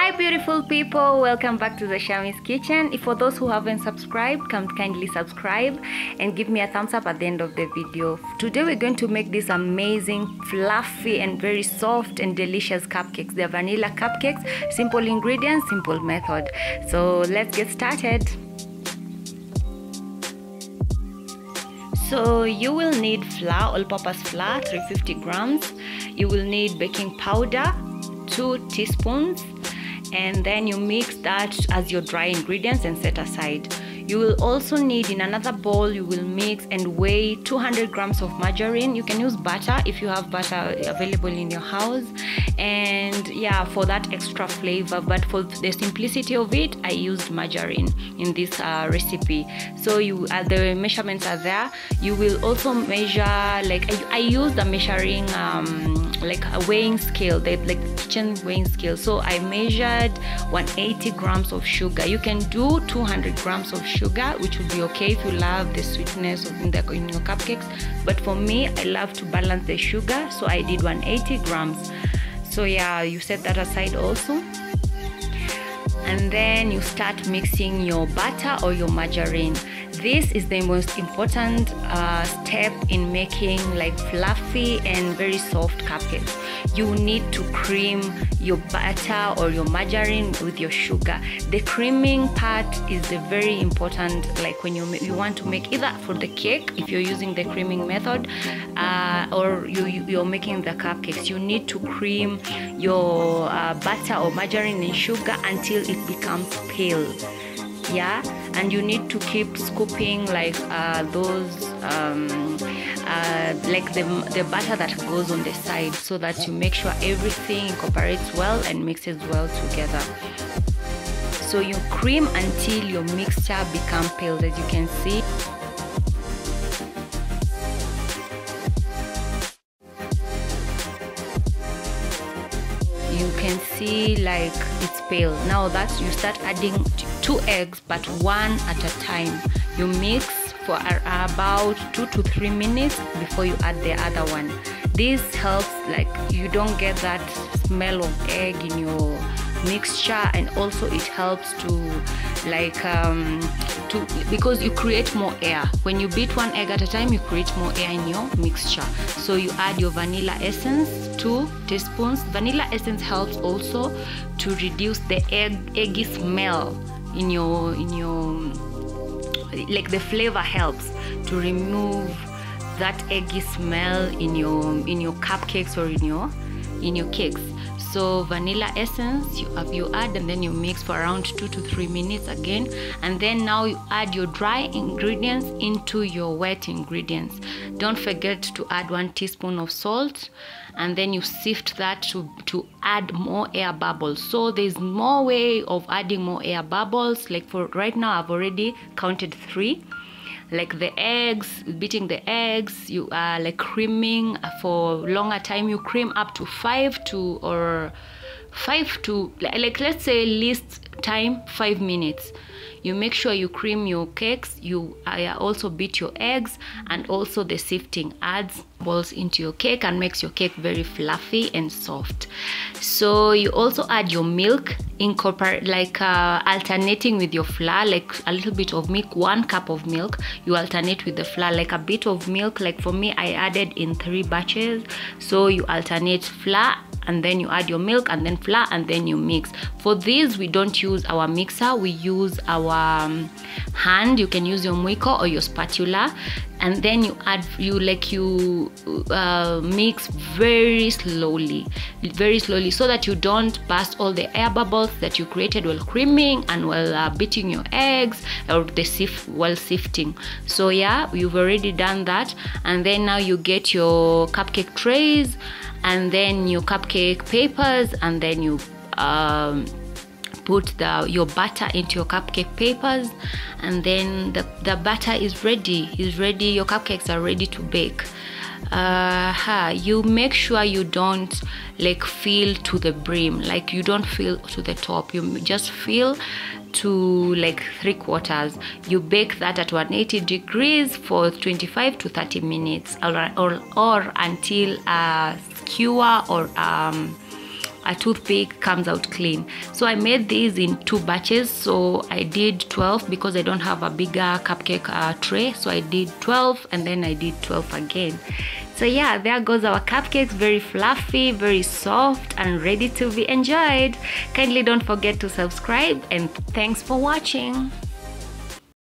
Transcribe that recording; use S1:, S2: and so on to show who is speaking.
S1: Hi beautiful people, welcome back to the Shami's Kitchen. For those who haven't subscribed, kindly subscribe and give me a thumbs up at the end of the video. Today we're going to make these amazing, fluffy and very soft and delicious cupcakes. They're vanilla cupcakes, simple ingredients, simple method. So let's get started. So you will need flour, all-purpose flour, 350 grams. You will need baking powder, 2 teaspoons. And then you mix that as your dry ingredients and set aside. You will also need, in another bowl, you will mix and weigh 200 grams of margarine. You can use butter if you have butter available in your house, and yeah, for that extra flavor, but for the simplicity of it, I used margarine in this recipe. So the measurements are there. You will also measure, like I used a measuring like a weighing scale, like kitchen weighing scale. So I measured 180 grams of sugar. You can do 200 grams of sugar, which would be okay if you love the sweetness in your cupcakes, but for me, I love to balance the sugar, so I did 180 grams. So yeah, you set that aside also, and then you start mixing your butter or your margarine. This is the most important step in making like fluffy and very soft cupcakes. You need to cream your butter or your margarine with your sugar. The creaming part is the very important, like when you want to make either for the cake, if you're using the creaming method, or you're making the cupcakes, you need to cream your butter or margarine and sugar until it becomes pale. Yeah, and you need to keep scooping like those like the butter that goes on the side, so that you make sure everything incorporates well and mixes well together. So you cream until your mixture becomes pale, as you can see. You can see like it's pale. Now that you start adding 2 eggs, but 1 at a time. You mix for about 2 to 3 minutes before you add the other one. This helps, like you don't get that smell of egg in your mixture, and also it helps to like because you create more air. When you beat 1 egg at a time, you create more air in your mixture. So you add your vanilla essence, 2 teaspoons. Vanilla essence helps also to reduce the eggy smell in your like the flavor helps to remove that eggy smell in your cupcakes or in your cakes. So vanilla essence you add, and then you mix for around 2 to 3 minutes again, and then now you add your dry ingredients into your wet ingredients. Don't forget to add 1 teaspoon of salt, and then you sift that to add more air bubbles. So there's more way of adding more air bubbles. Like for right now, I've already counted 3. Like the eggs, beating the eggs, you are like creaming for longer time. You cream up to 5 to like let's say least time 5 minutes. You make sure you cream your cakes. You also beat your eggs, and also the sifting adds balls into your cake and makes your cake very fluffy and soft. So you also add your milk, incorporate like alternating with your flour, like a little bit of milk, 1 cup of milk. You alternate with the flour, like a bit of milk. Like for me, I added in 3 batches. So you alternate flour, and then you add your milk, and then flour, and then you mix. For this, we don't use our mixer, we use our hand. You can use your mwiko or your spatula, and then you add, mix very slowly, so that you don't burst all the air bubbles that you created while creaming and while beating your eggs or while sifting. So yeah, you've already done that, and then now you get your cupcake trays, and then your cupcake papers, and then you put your butter into your cupcake papers, and then the butter is ready. Your cupcakes are ready to bake. You make sure you don't like fill to the brim, like you don't fill to the top. You just fill to like 3/4. You bake that at 180 degrees for 25 to 30 minutes, or until a skewer or a toothpick comes out clean. So I made these in 2 batches. So I did 12 because I don't have a bigger cupcake tray. So I did 12 and then I did 12 again. So yeah, there goes our cupcakes, very fluffy, very soft and ready to be enjoyed. Kindly don't forget to subscribe, and thanks for watching.